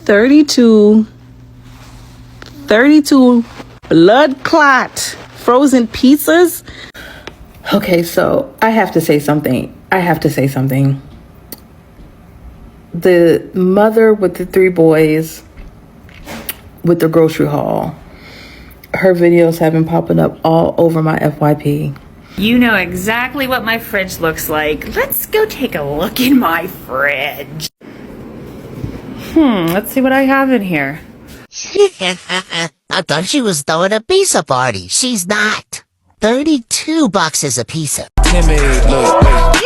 32 blood clot frozen pizzas. Okay, so I have to say something. The mother with the 3 boys with the grocery haul, her videos have been popping up all over my FYP. You know exactly what my fridge looks like. Let's go take a look in my fridge. Let's see what I have in here. I thought she was throwing a pizza party. She's not. 32 boxes a pizza. Timid, look, wait.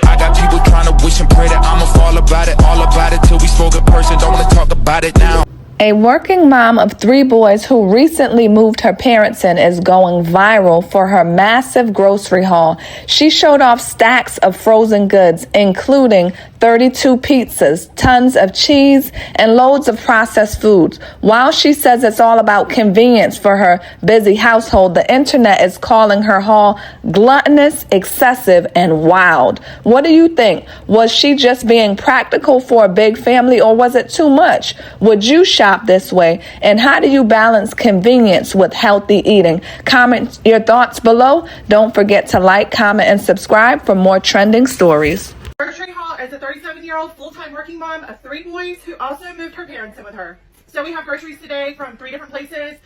I got people trying to wish and pray that I'ma fall about it till we spoke in person. Don't wanna talk about it now. A working mom of 3 boys who recently moved her parents in is going viral for her massive grocery haul. She showed off stacks of frozen goods, including 32 pizzas, tons of cheese, and loads of processed foods. While she says it's all about convenience for her busy household, the internet is calling her haul gluttonous, excessive, and wild. What do you think? Was she just being practical for a big family, or was it too much? Would you shop this way? And how do you balance convenience with healthy eating? Comment your thoughts below. Don't forget to like, comment, and subscribe for more trending stories. Grocery haul as a 37-year-old full-time working mom of 3 boys who also moved her parents in with her. So we have groceries today from 3 different places.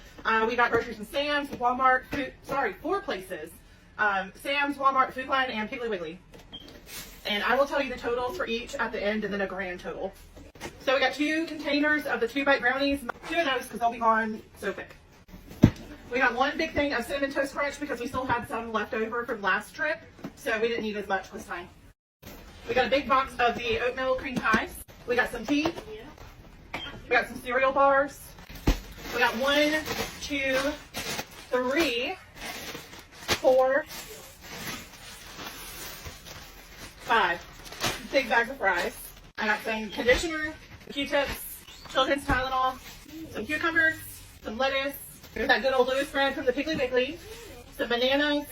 We got groceries from Sam's, Walmart, 4 places. Sam's, Walmart, Food Line, and Piggly Wiggly. And I will tell you the totals for each at the end and then a grand total. So we got 2 containers of the 2-bite brownies. 2 of those because they'll be gone so quick. We got 1 big thing of Cinnamon Toast Crunch because we still had some left over from last trip. So we didn't need as much this time. We got a big box of the oatmeal cream pies. We got some tea. We got some cereal bars. We got 1, 2, 3, 4, 5 big bags of fries. I got some conditioner, Q-tips, children's Tylenol, some cucumbers, some lettuce. There's that good old loose bread from the Piggly Wiggly, some bananas.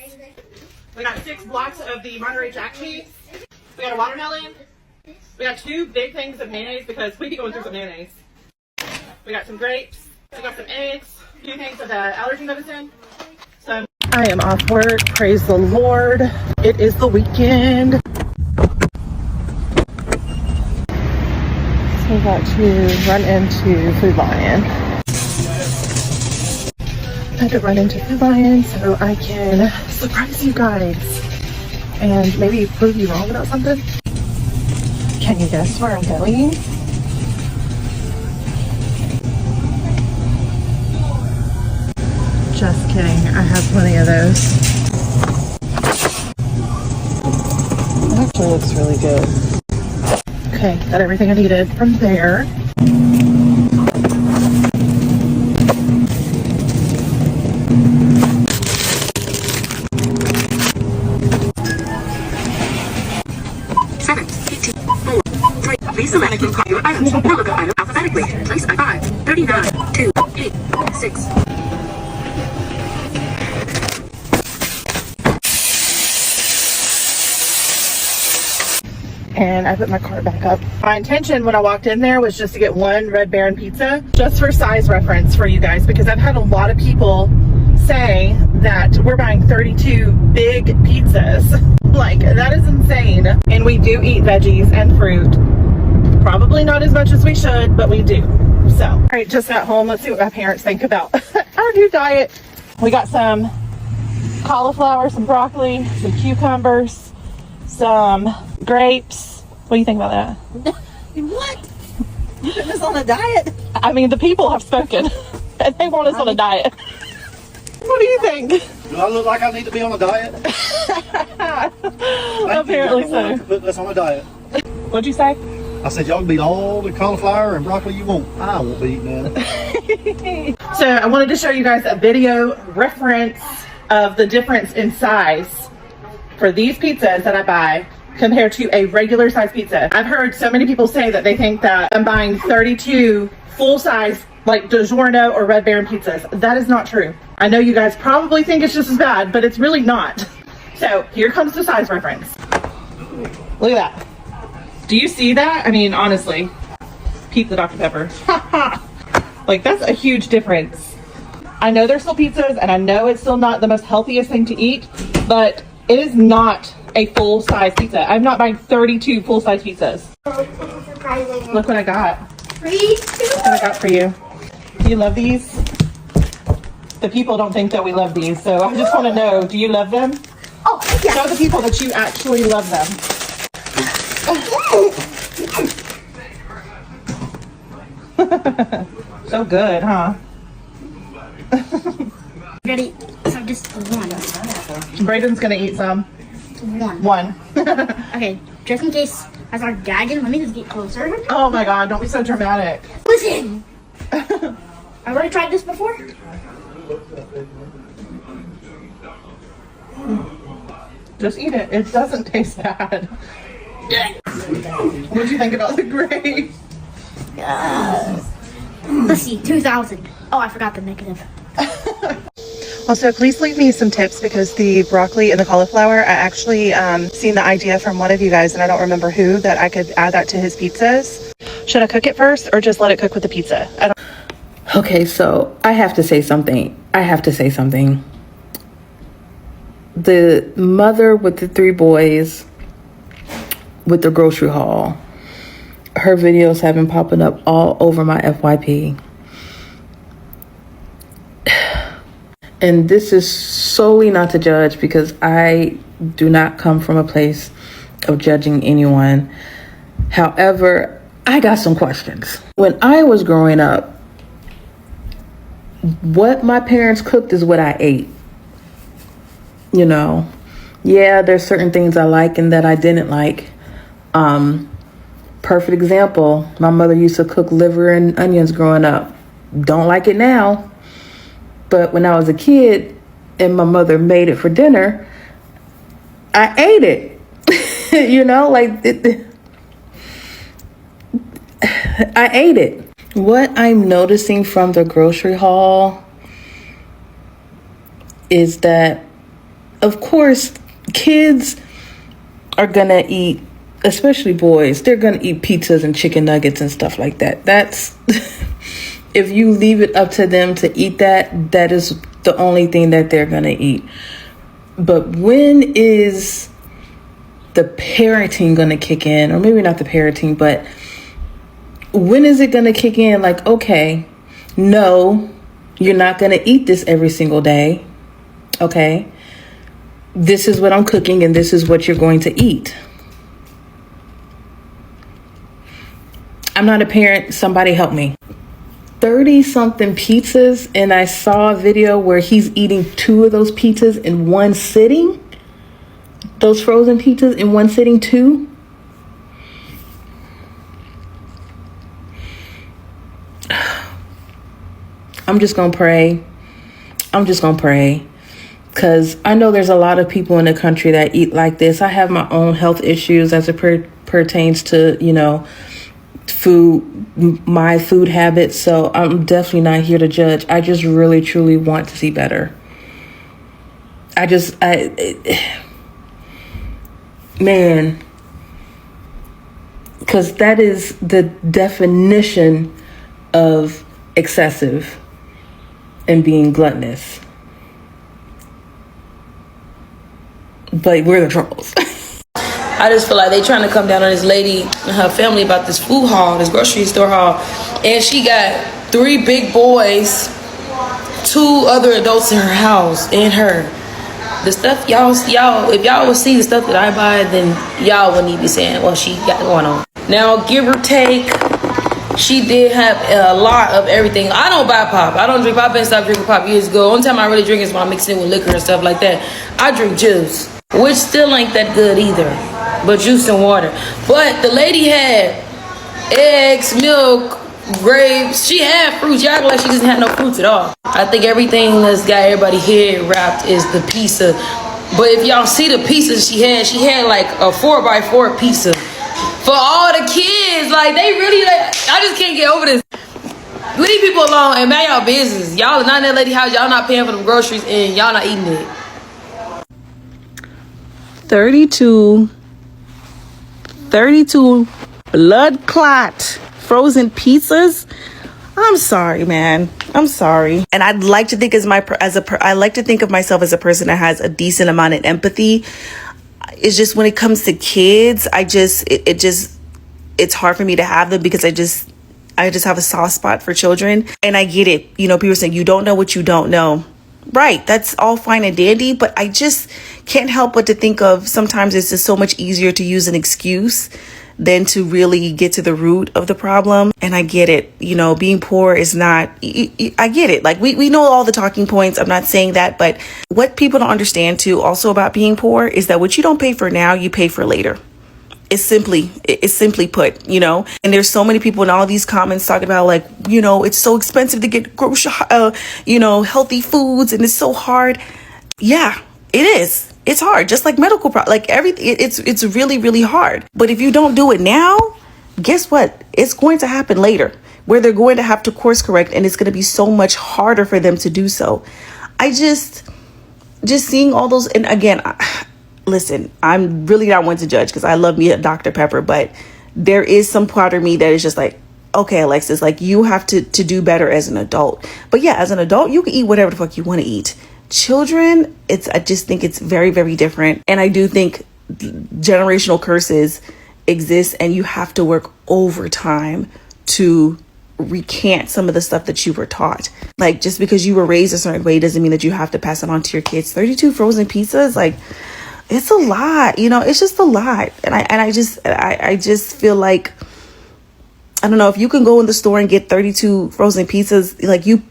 We got 6 blocks of the Monterey Jack cheese. We got a watermelon. We got 2 big things of mayonnaise because we be going through some mayonnaise. We got some grapes. We got some eggs. 2 things of the allergy medicine. So I am off work. Praise the Lord. It is the weekend. So we got to run into Food Lion. I had to run into Food Lion so I can surprise you guys and maybe prove you wrong about something. Can you guess where I'm going? Just kidding, I have plenty of those. It actually looks really good. Okay, got everything I needed from there. Please select and call your items. Or look up item alphabetically. Place at 5, 39, 2, 8, 6. And I put my cart back up. My intention when I walked in there was just to get 1 Red Baron pizza, just for size reference for you guys, because I've had a lot of people say that we're buying 32 big pizzas. Like, that is insane. And we do eat veggies and fruit. Probably not as much as we should, but we do. So, all right, just got home. Let's see what my parents think about our new diet. We got some cauliflower, some broccoli, some cucumbers, some grapes. What do you think about that? What? You putting us on a diet? I mean, the people have spoken and they want us on a diet. What do you think? Do I look like I need to be on a diet? Apparently so. Put us on a diet. What'd you say? I said y'all can eat all the cauliflower and broccoli you want. I won't be eating that. So I wanted to show you guys a video reference of the difference in size for these pizzas that I buy compared to a regular size pizza. I've heard so many people say that they think that I'm buying 32 full size like DiGiorno or Red Baron pizzas. That is not true. I know you guys probably think it's just as bad, but it's really not. So here comes the size reference. Look at that. Do you see that? I mean, honestly. Keep the Dr. Pepper. Like, that's a huge difference. I know they're still pizzas, and I know it's still not the most healthiest thing to eat, but it is not a full-size pizza. I'm not buying 32 full-size pizzas. Look what I got. Look what I got for you. Do you love these? The people don't think that we love these, so I just want to know, do you love them? Oh, yeah. Show the people that you actually love them. So good, huh? Ready? So just one. Braden's gonna eat some. One. Okay, just in case as our gagging, let me just get closer. Oh my god, don't be so dramatic. Listen! I've already tried this before. Just eat it. It doesn't taste bad. What do you think about the grade? Let's see, 2,000. Oh, I forgot the negative. Also, please leave me some tips because the broccoli and the cauliflower, I actually seen the idea from one of you guys, and I don't remember who, that I could add that to his pizzas. Should I cook it first or just let it cook with the pizza? Okay, so I have to say something. The mother with the 3 boys with the grocery haul, her videos have been popping up all over my FYP. And this is solely not to judge, because I do not come from a place of judging anyone. However, I got some questions. When I was growing up, what my parents cooked is what I ate. You know, yeah, there's certain things I like and that I didn't like. Perfect example, my mother used to cook liver and onions growing up. Don't like it now. But when I was a kid and my mother made it for dinner, I ate it. You know, like I ate it. What I'm noticing from the grocery haul is that, of course, kids are gonna eat, especially boys, they're gonna eat pizzas and chicken nuggets and stuff like that. That's if you leave it up to them to eat that, that is the only thing that they're gonna eat. But when is the parenting gonna kick in? Or maybe not the parenting, but when is it gonna kick in? Like, okay, no, you're not gonna eat this every single day. Okay, this is what I'm cooking and this is what you're going to eat. I'm not a parent, somebody help me. 30 something pizzas, and I saw a video where he's eating 2 of those pizzas in one sitting. Those frozen pizzas in one sitting, 2. I'm just gonna pray. Because I know there's a lot of people in the country that eat like this. I have my own health issues as it pertains to, you know, food, my food habits. So I'm definitely not here to judge. I just really, truly want to see better. Man, because that is the definition of excessive and being gluttonous. But we're the trolls. I just feel like they trying to come down on this lady and her family about this food haul, this grocery store haul. And she got 3 big boys, 2 other adults in her house, and her. The stuff y'all, if y'all would see the stuff that I buy, then y'all wouldn't even be saying, well, she got going on. Now, give or take, she did have a lot of everything. I don't buy pop. I don't drink pop. I stopped drinking pop years ago. Only time I really drink is when I mix it with liquor and stuff like that. I drink juice, which still ain't that good either, but juice and water. But the lady had eggs, milk, grapes. She had fruits. Y'all act like she doesn't have no fruits at all. I think everything that's got everybody head wrapped is the pizza. But if y'all see the pizzas she had like a 4x4 pizza for all the kids. Like, they really, like, I just can't get over this. Leave people alone and mind y'all business. Y'all are not in that lady house. Y'all not paying for them groceries and y'all not eating it. 32 blood clot frozen pizzas. I'm sorry, man. I'm sorry. And I'd like to think I like to think of myself as a person that has a decent amount of empathy. It's just when it comes to kids, it's hard for me to have them because I just have a soft spot for children. And I get it. You know, people saying you don't know what you don't know. Right. That's all fine and dandy. But I just can't help but to think of sometimes it's just so much easier to use an excuse than to really get to the root of the problem. And I get it. You know, being poor is not, I get it. Like we know all the talking points. I'm not saying that. But what people don't understand too also about being poor is that what you don't pay for now, you pay for later. It's simply put, you know, and there's so many people in all these comments talking about like, you know, it's so expensive to get healthy foods and it's so hard. Yeah, it is. It's hard, just like medical like everything. It's really, really hard. But if you don't do it now, guess what? It's going to happen later where they're going to have to course correct and it's going to be so much harder for them to do so. I just seeing all those. And again, listen, I'm really not one to judge because I love me a Dr. Pepper, but there is some part of me that is just like, okay, Alexis, like you have to do better as an adult. But yeah, as an adult, you can eat whatever the fuck you want to eat. Children, I just think it's very, very different. And I do think generational curses exist and you have to work overtime to recant some of the stuff that you were taught. Like just because you were raised a certain way doesn't mean that you have to pass it on to your kids. 32 frozen pizzas, like it's a lot, you know, it's just a lot. And I just feel like, I don't know, if you can go in the store and get 32 frozen pizzas, like you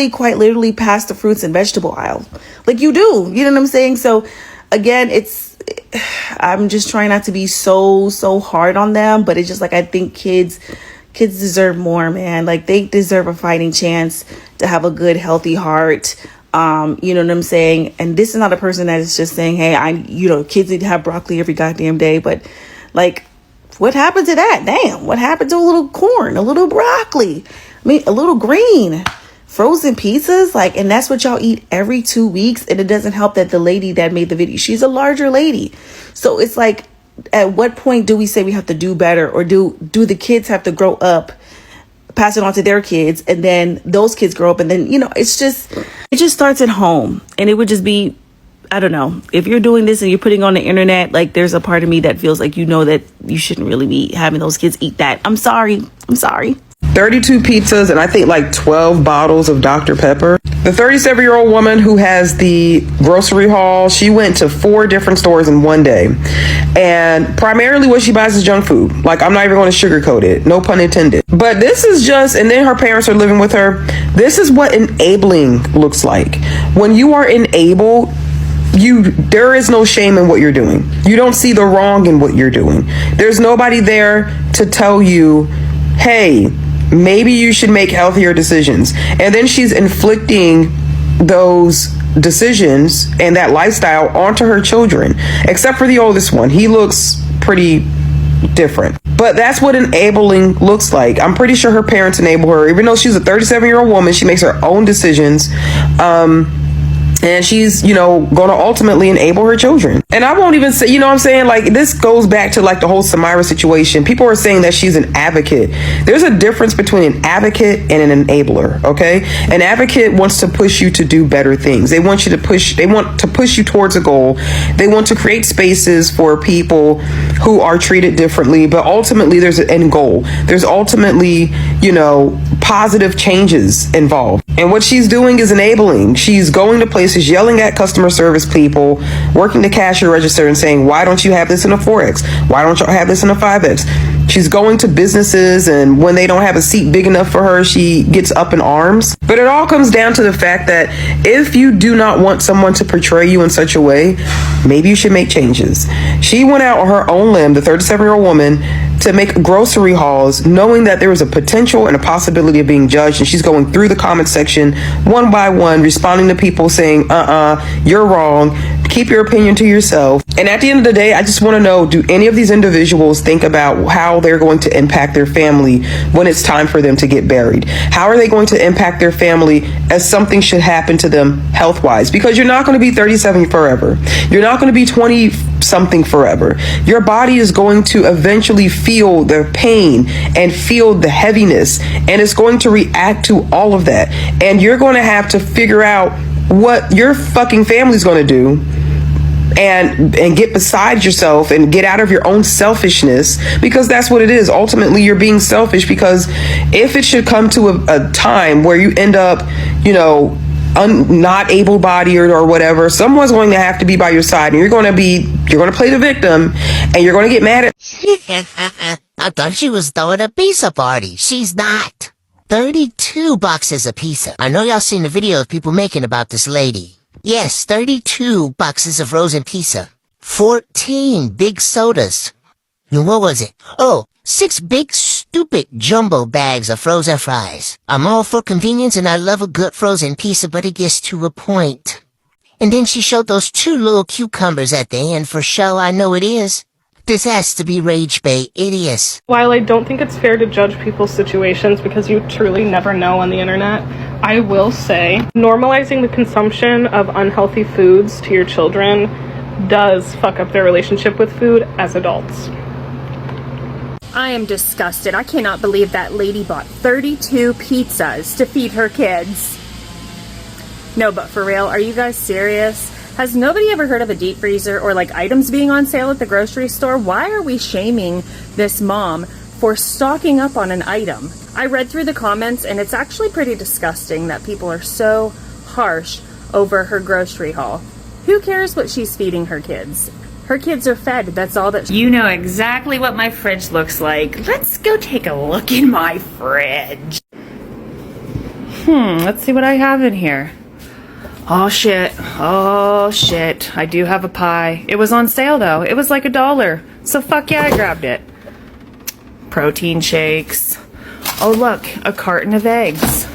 quite literally pass the fruits and vegetable aisle. Like you do, you know what I'm saying? So again, I'm just trying not to be so hard on them, but it's just like, I think kids deserve more, man. Like they deserve a fighting chance to have a good, healthy heart. You know what I'm saying? And this is not a person that is just saying, hey, kids need to have broccoli every goddamn day, but like, what happened to that? Damn, what happened to a little corn, a little broccoli? I mean, a little green, frozen pizzas, like, and that's what y'all eat every 2 weeks. And it doesn't help that the lady that made the video, she's a larger lady. So it's like, at what point do we say we have to do better, or do the kids have to grow up, pass it on to their kids, and then those kids grow up, and then, you know, it just starts at home. And it would just be, I don't know, if you're doing this and you're putting on the internet, like there's a part of me that feels like, you know, that you shouldn't really be having those kids eat that. I'm sorry. 32 pizzas and I think like 12 bottles of Dr. Pepper. The 37-year-old woman who has the grocery haul, she went to 4 different stores in one day. And primarily what she buys is junk food. Like, I'm not even going to sugarcoat it. No pun intended. But this is just, and then her parents are living with her. This is what enabling looks like. When you are enabled, there is no shame in what you're doing. You don't see the wrong in what you're doing. There's nobody there to tell you, hey, maybe you should make healthier decisions. And then she's inflicting those decisions and that lifestyle onto her children, except for the oldest one. He looks pretty different. But that's what enabling looks like. I'm pretty sure her parents enable her. Even though she's a 37-year-old woman, she makes her own decisions. And she's, you know, going to ultimately enable her children. And I won't even say, you know what I'm saying? Like, this goes back to like the whole Samira situation. People are saying that she's an advocate. There's a difference between an advocate and an enabler, okay? An advocate wants to push you to do better things. They want to push you towards a goal. They want to create spaces for people who are treated differently, but ultimately there's an end goal. There's ultimately, you know, positive changes involved. And what she's doing is enabling. She's going to places, yelling at customer service people, working the cashier register and saying, why don't you have this in a 4X? Why don't you have this in a 5X? She's going to businesses, and when they don't have a seat big enough for her, she gets up in arms. But it all comes down to the fact that if you do not want someone to portray you in such a way, maybe you should make changes. She went out on her own limb, the 37-year-old woman, to make grocery hauls, knowing that there was a potential and a possibility of being judged. And she's going through the comment section one by one, responding to people saying, you're wrong. Keep your opinion to yourself. And at the end of the day, I just want to know, do any of these individuals think about how they're going to impact their family when it's time for them to get buried? How are they going to impact their family as something should happen to them health-wise? Because you're not going to be 37 forever. You're not going to be something forever. Your body is going to eventually feel the pain and feel the heaviness, and it's going to react to all of that. And you're going to have to figure out what your fucking family's going to do and get beside yourself and get out of your own selfishness, because that's what it is. Ultimately, you're being selfish, because if it should come to a time where you end up, you know, not able-bodied or whatever, someone's going to have to be by your side, and you're going to play the victim, and you're going to get mad at. I thought she was throwing a pizza party. She's not. 32 boxes of pizza. I know y'all seen the video of people making about this lady. Yes, 32 boxes of frozen pizza. 14 big sodas. And what was it? Oh, 6 big stupid jumbo bags of frozen fries. I'm all for convenience and I love a good frozen pizza, but it gets to a point. And then she showed those 2 little cucumbers at the end for show. I know it is. This has to be rage bait. It is. While I don't think it's fair to judge people's situations because you truly never know on the internet, I will say normalizing the consumption of unhealthy foods to your children does fuck up their relationship with food as adults. I am disgusted. I cannot believe that lady bought 32 pizzas to feed her kids. No, but for real, are you guys serious? Has nobody ever heard of a deep freezer or like items being on sale at the grocery store? Why are we shaming this mom for stocking up on an item? I read through the comments and it's actually pretty disgusting that people are so harsh over her grocery haul. Who cares what she's feeding her kids? Her kids are fed. That's all that. You know exactly what my fridge looks like. Let's go take a look in my fridge. Let's see what I have in here. Oh shit. I do have a pie. It was on sale though. It was like $1. So fuck yeah, I grabbed it. Protein shakes. Oh look, a carton of eggs.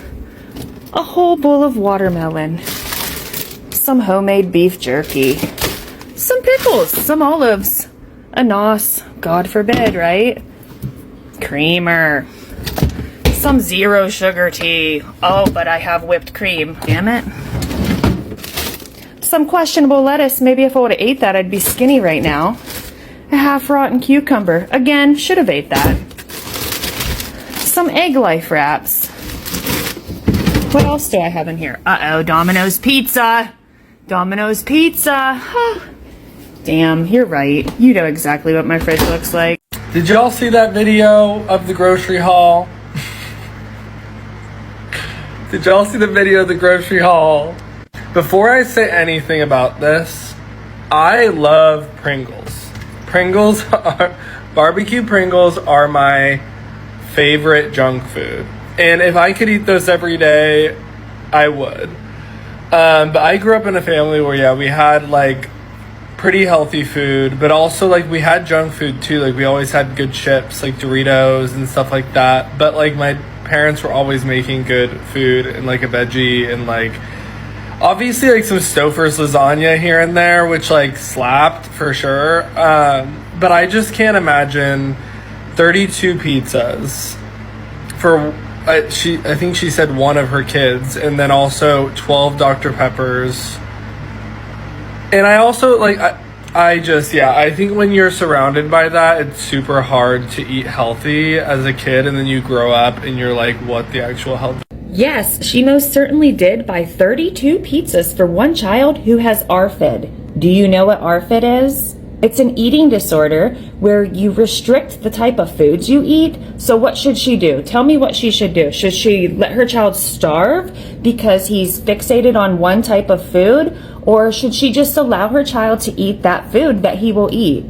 A whole bowl of watermelon. Some homemade beef jerky. Some pickles, some olives. A nos, God forbid, right? Creamer. Some 0 sugar tea. Oh, but I have whipped cream. Damn it. Some questionable lettuce. Maybe if I would have ate that, I'd be skinny right now. A half-rotten cucumber. Again, should have ate that. Some egg life wraps. What else do I have in here? Uh-oh, Domino's pizza. Domino's pizza. Huh. Damn, you're right. You know exactly what my fridge looks like. Did y'all see that video of the grocery haul? Did y'all see the video of the grocery haul? Before I say anything about this, I love Pringles. Barbecue Pringles are my favorite junk food. And if I could eat those every day, I would. But I grew up in a family where, yeah, we had like pretty healthy food, but also like we had junk food too. Like we always had good chips, like Doritos and stuff like that. But like my parents were always making good food and like a veggie and like obviously like some Stouffer's lasagna here and there, which like slapped for sure. But I just can't imagine 32 pizzas for I think she said one of her kids, and then also 12 Dr. Peppers. And I also like I think when you're surrounded by that, it's super hard to eat healthy as a kid, and then you grow up and you're like, what the actual health? Yes, she most certainly did buy 32 pizzas for one child who has ARFID. Do you know what ARFID is? It's an eating disorder where you restrict the type of foods you eat. So what should she do? Tell me what she should do. Should she let her child starve because he's fixated on one type of food? Or should she just allow her child to eat that food that he will eat?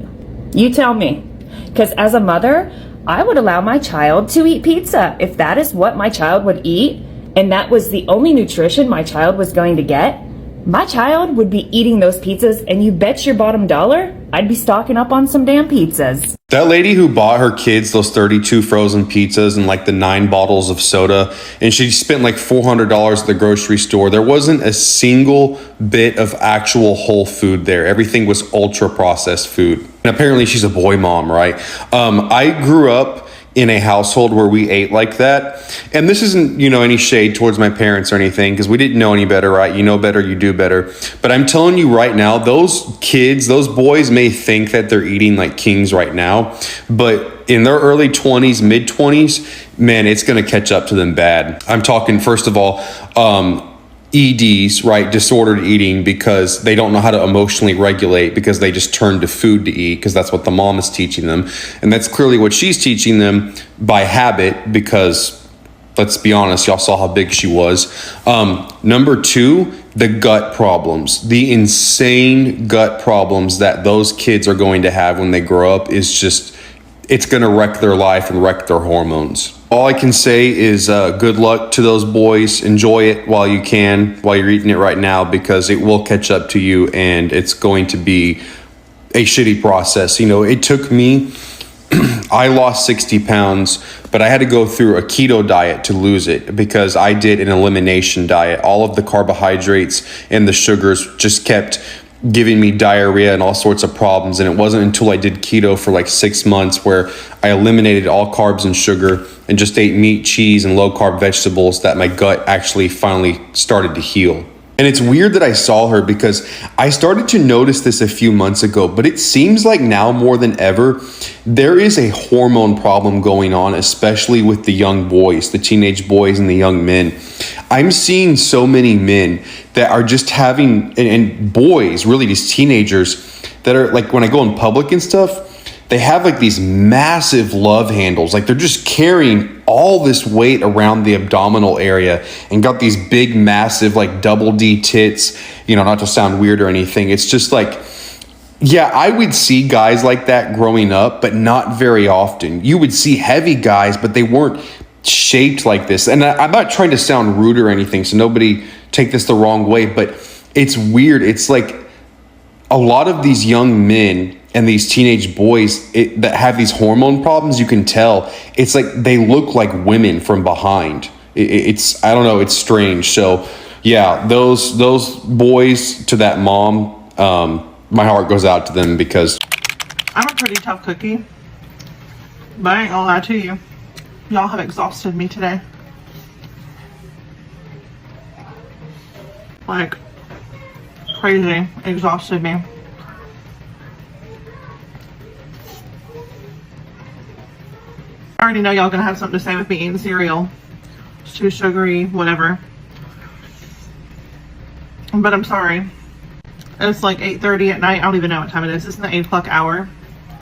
You tell me. Because as a mother, I would allow my child to eat pizza. If that is what my child would eat, and that was the only nutrition my child was going to get, my child would be eating those pizzas, and you bet your bottom dollar I'd be stocking up on some damn pizzas. That lady who bought her kids those 32 frozen pizzas and like the 9 bottles of soda, and she spent like $400 at the grocery store. There wasn't a single bit of actual whole food there. Everything was ultra processed food. And apparently she's a boy mom, right? I grew up in a household where we ate like that. And this isn't, any shade towards my parents or anything, because we didn't know any better, right? You know better, you do better. But I'm telling you right now, those kids, those boys may think that they're eating like kings right now, but in their early 20s, mid 20s, man, it's going to catch up to them bad. I'm talking, first of all, EDs, right? Disordered eating, because they don't know how to emotionally regulate, because they just turn to food to eat, because that's what the mom is teaching them. And that's clearly what she's teaching them by habit, because let's be honest, y'all saw how big she was. Number two, the gut problems, the insane gut problems that those kids are going to have when they grow up is just, it's going to wreck their life and wreck their hormones. All I can say is good luck to those boys. Enjoy it while you can, while you're eating it right now, because it will catch up to you and it's going to be a shitty process. It took me, I lost 60 pounds, but I had to go through a keto diet to lose it, because I did an elimination diet. All of the carbohydrates and the sugars just kept giving me diarrhea and all sorts of problems. And it wasn't until I did keto for like 6 months, where I eliminated all carbs and sugar and just ate meat, cheese, and low carb vegetables, that my gut actually finally started to heal. And it's weird that I saw her, because I started to notice this a few months ago, but it seems like now more than ever, there is a hormone problem going on, especially with the young boys, the teenage boys and the young men. I'm seeing so many men that are just having, and boys, really these teenagers, that are like, when I go in public and stuff, they have like these massive love handles. Like they're just carrying all this weight around the abdominal area and got these big, massive, like double D tits, not to sound weird or anything. It's just like, yeah, I would see guys like that growing up, but not very often. You would see heavy guys, but they weren't shaped like this. And I'm not trying to sound rude or anything, so nobody take this the wrong way, but it's weird. It's like a lot of these young men and these teenage boys that have these hormone problems, you can tell it's like they look like women from behind. It's I don't know, it's strange. So yeah, those boys, to that mom, my heart goes out to them, because I'm a pretty tough cookie, but I ain't gonna lie to you. Y'all have exhausted me today. Like, crazy exhausted me. I already know y'all gonna have something to say with me eating cereal. It's too sugary, whatever. But I'm sorry. It's like 8:30 at night. I don't even know what time it is. It's in the 8 o'clock hour.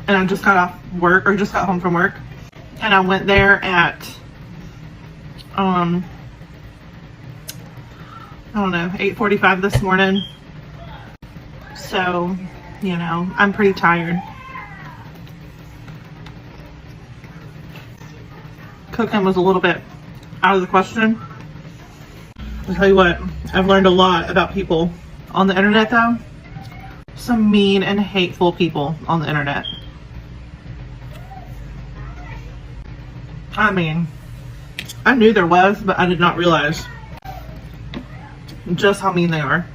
And I just got off work, or just got home from work. And I went there at, I don't know, 8:45 this morning. So, I'm pretty tired. Cooking was a little bit out of the question. I'll tell you what, I've learned a lot about people on the internet though. Some mean and hateful people on the internet. I mean, I knew there was, but I did not realize just how mean they are.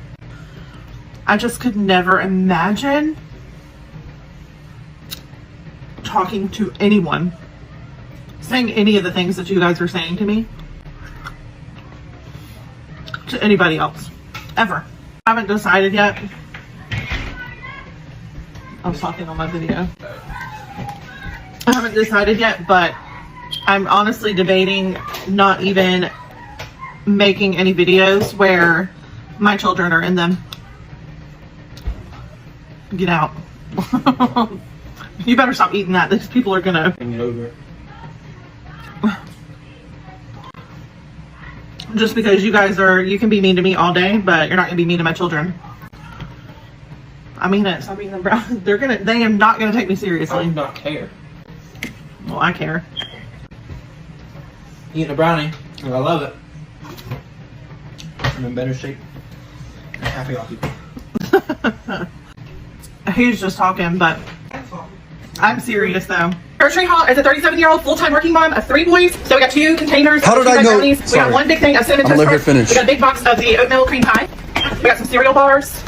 I just could never imagine talking to anyone, saying any of the things that you guys are saying to me, to anybody else, ever. I haven't decided yet. I was talking on my video. I haven't decided yet, but I'm honestly debating not even making any videos where my children are in them. Get out. You better stop eating that. These people are gonna... Just because you guys you can be mean to me all day, but you're not gonna be mean to my children. I mean it. Stop eating them brown. They are not gonna take me seriously. I do not care. Well, I care. Eating a brownie, and I love it. I'm in better shape than half of y'all people. He's just talking, but I'm serious though. Grocery haul as a 37-year-old full-time working mom of 3 boys. So we got 2 containers. How did I know? We got 1 big thing of cinnamon toast crunch. We got a big box of the oatmeal cream pie. We got some cereal bars.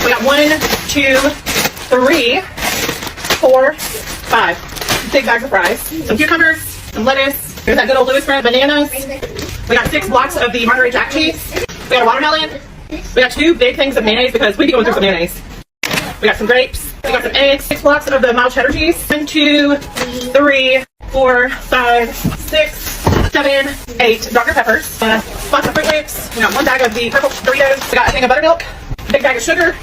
We got 1, 2, 3, 4, 5 big bags of fries. Some cucumbers. some lettuce. There's that good old Lewis bread, bananas. We got 6 blocks of the Monterey Jack cheese. We got a watermelon. We got 2 big things of mayonnaise because we be going through some mayonnaise. We got some grapes. We got some eggs. 6 blocks of the mild cheddar cheese. 1, 2, 3, 4, 5, 6, 7, 8 Dr. Peppers. Box of Fruit Loops. We got 1 bag of the purple Doritos. We got a thing of buttermilk. A big bag of sugar.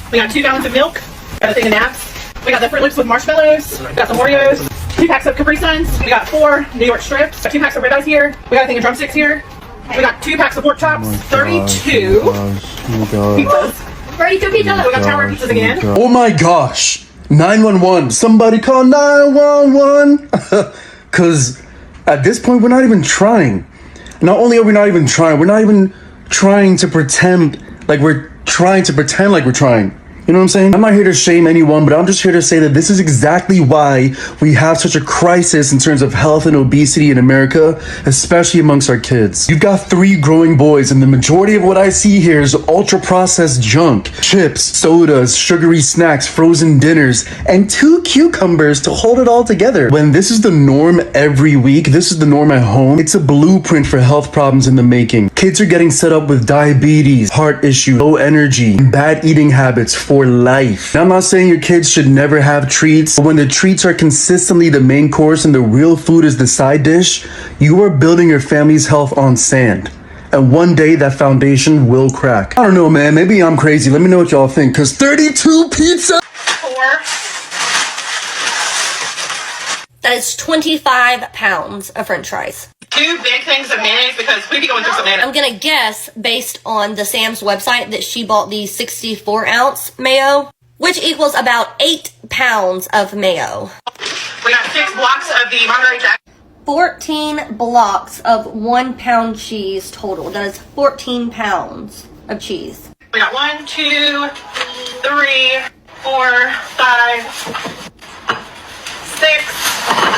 We got 2 gallons of milk. We got a thing of naps. We got the Fruit Loops with marshmallows. We got some Oreos. 2 packs of Capri Suns. We got 4 New York strips. Got 2 packs of ribeyes here. We got a thing of drumsticks here. We got 2 packs of pork chops. 32 pizzas. 32 pizzas. We got tower pizzas again. Oh my gosh. 911. Somebody call 911. Because at this point, we're not even trying. Not only are we not even trying, we're not even trying to pretend like we're trying. You know what I'm saying? I'm not here to shame anyone, but I'm just here to say that this is exactly why we have such a crisis in terms of health and obesity in America, especially amongst our kids. You've got 3 growing boys, and the majority of what I see here is ultra-processed junk. Chips, sodas, sugary snacks, frozen dinners, and 2 cucumbers to hold it all together. When this is the norm every week, this is the norm at home, it's a blueprint for health problems in the making. Kids are getting set up with diabetes, heart issues, low energy, bad eating habits for life. Now, I'm not saying your kids should never have treats, but when the treats are consistently the main course and the real food is the side dish, you are building your family's health on sand. And one day that foundation will crack. I don't know, man. Maybe I'm crazy. Let me know what y'all think. Because 32 pizza. 4. That is 25 pounds of french fries. 2 big things of mayonnaise because we be going through some mayonnaise. I'm gonna guess, based on the Sam's website, that she bought the 64-ounce mayo, which equals about 8 pounds of mayo. We got 6 blocks of the Monterey Jack. 14 blocks of 1 pound cheese total. That is 14 pounds of cheese. We got 1, 2, 3, 4, 5, 6,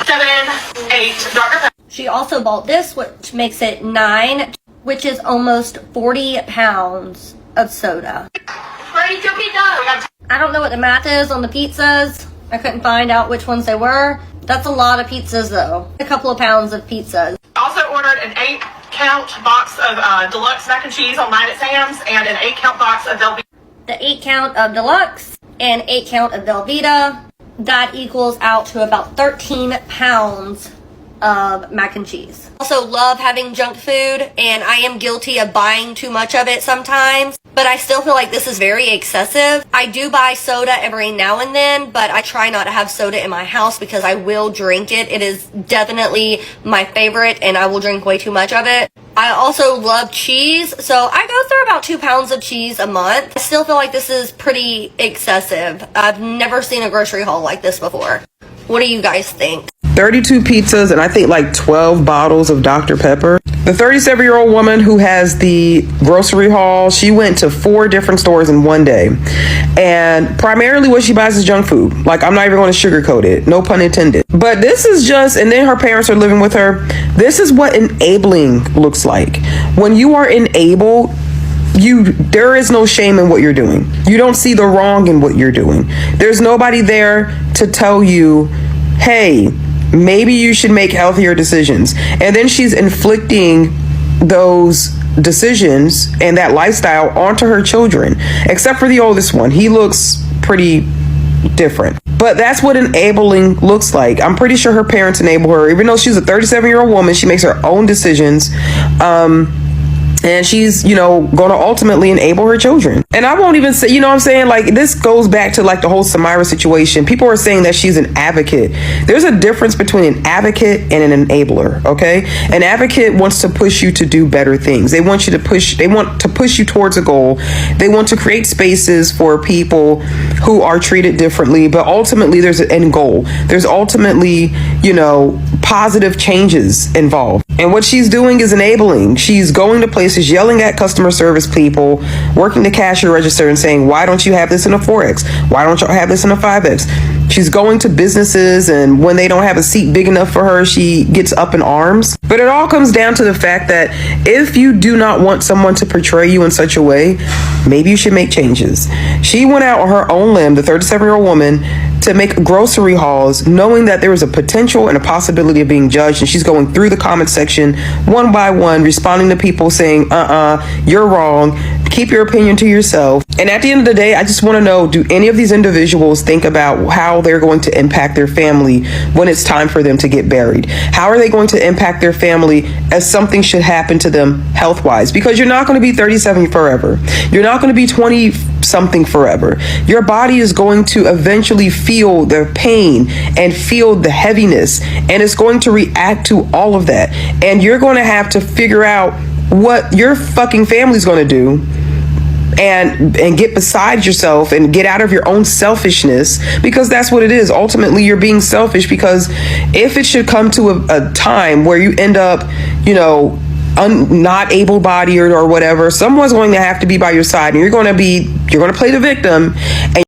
7, 8 Dr. Pepper. She also bought this, which makes it 9, which is almost 40 pounds of soda. 32 pizzas. I don't know what the math is on the pizzas. I couldn't find out which ones they were. That's a lot of pizzas, though. A couple of pounds of pizzas. Also ordered an 8-count box of deluxe mac and cheese online at Sam's and an 8-count box of Velveeta. The 8-count of deluxe and 8-count of Velveeta. That equals out to about 13 pounds of mac and cheese. Also love having junk food, and I am guilty of buying too much of it sometimes, but I still feel like this is very excessive. I do buy soda every now and then, but I try not to have soda in my house because I will drink it. It is definitely my favorite, and I will drink way too much of it. I also love cheese, so I go through about 2 pounds of cheese a month. I still feel like this is pretty excessive. I've never seen a grocery haul like this before. What do you guys think? 32 pizzas and I think like 12 bottles of Dr. Pepper. The 37-year-old woman who has the grocery haul, she went to 4 different stores in one day. And primarily what she buys is junk food. Like, I'm not even going to sugarcoat it. No pun intended. But this is just, and then her parents are living with her. This is what enabling looks like. When you are enabled, there is no shame in what you're doing. You don't see the wrong in what you're doing. There's nobody there to tell you, hey, maybe you should make healthier decisions. And then she's inflicting those decisions and that lifestyle onto her children, except for the oldest one. He looks pretty different. But that's what enabling looks like. I'm pretty sure her parents enable her. Even though she's a 37-year-old woman, she makes her own decisions. And she's, going to ultimately enable her children. And I won't even say, what I'm saying? Like, this goes back to like the whole Samira situation. People are saying that she's an advocate. There's a difference between an advocate and an enabler, okay? An advocate wants to push you to do better things. They want to push you towards a goal. They want to create spaces for people who are treated differently, but ultimately there's an end goal. There's ultimately, positive changes involved. And what she's doing is enabling. She's going to places, yelling at customer service people, working the cashier register and saying, why don't you have this in a 4X? Why don't you have this in a 5X? She's going to businesses, and when they don't have a seat big enough for her, she gets up in arms. But it all comes down to the fact that if you do not want someone to portray you in such a way, maybe you should make changes. She went out on her own limb, the 37-year-old woman, to make grocery hauls, knowing that there was a potential and a possibility of being judged. And she's going through the comment section one by one, responding to people saying, you're wrong. Keep your opinion to yourself. And at the end of the day, I just want to know, do any of these individuals think about how they're going to impact their family when it's time for them to get buried? How are they going to impact their family as something should happen to them health-wise? Because you're not going to be 37 forever. You're not going to be 20 something forever. Your body is going to eventually feel the pain and feel the heaviness, and it's going to react to all of that. And you're going to have to figure out what your fucking family's going to do and get beside yourself and get out of your own selfishness, because that's what it is. Ultimately, you're being selfish, because if it should come to a time where you end up, not able-bodied or whatever, someone's going to have to be by your side, and you're going to play the victim, and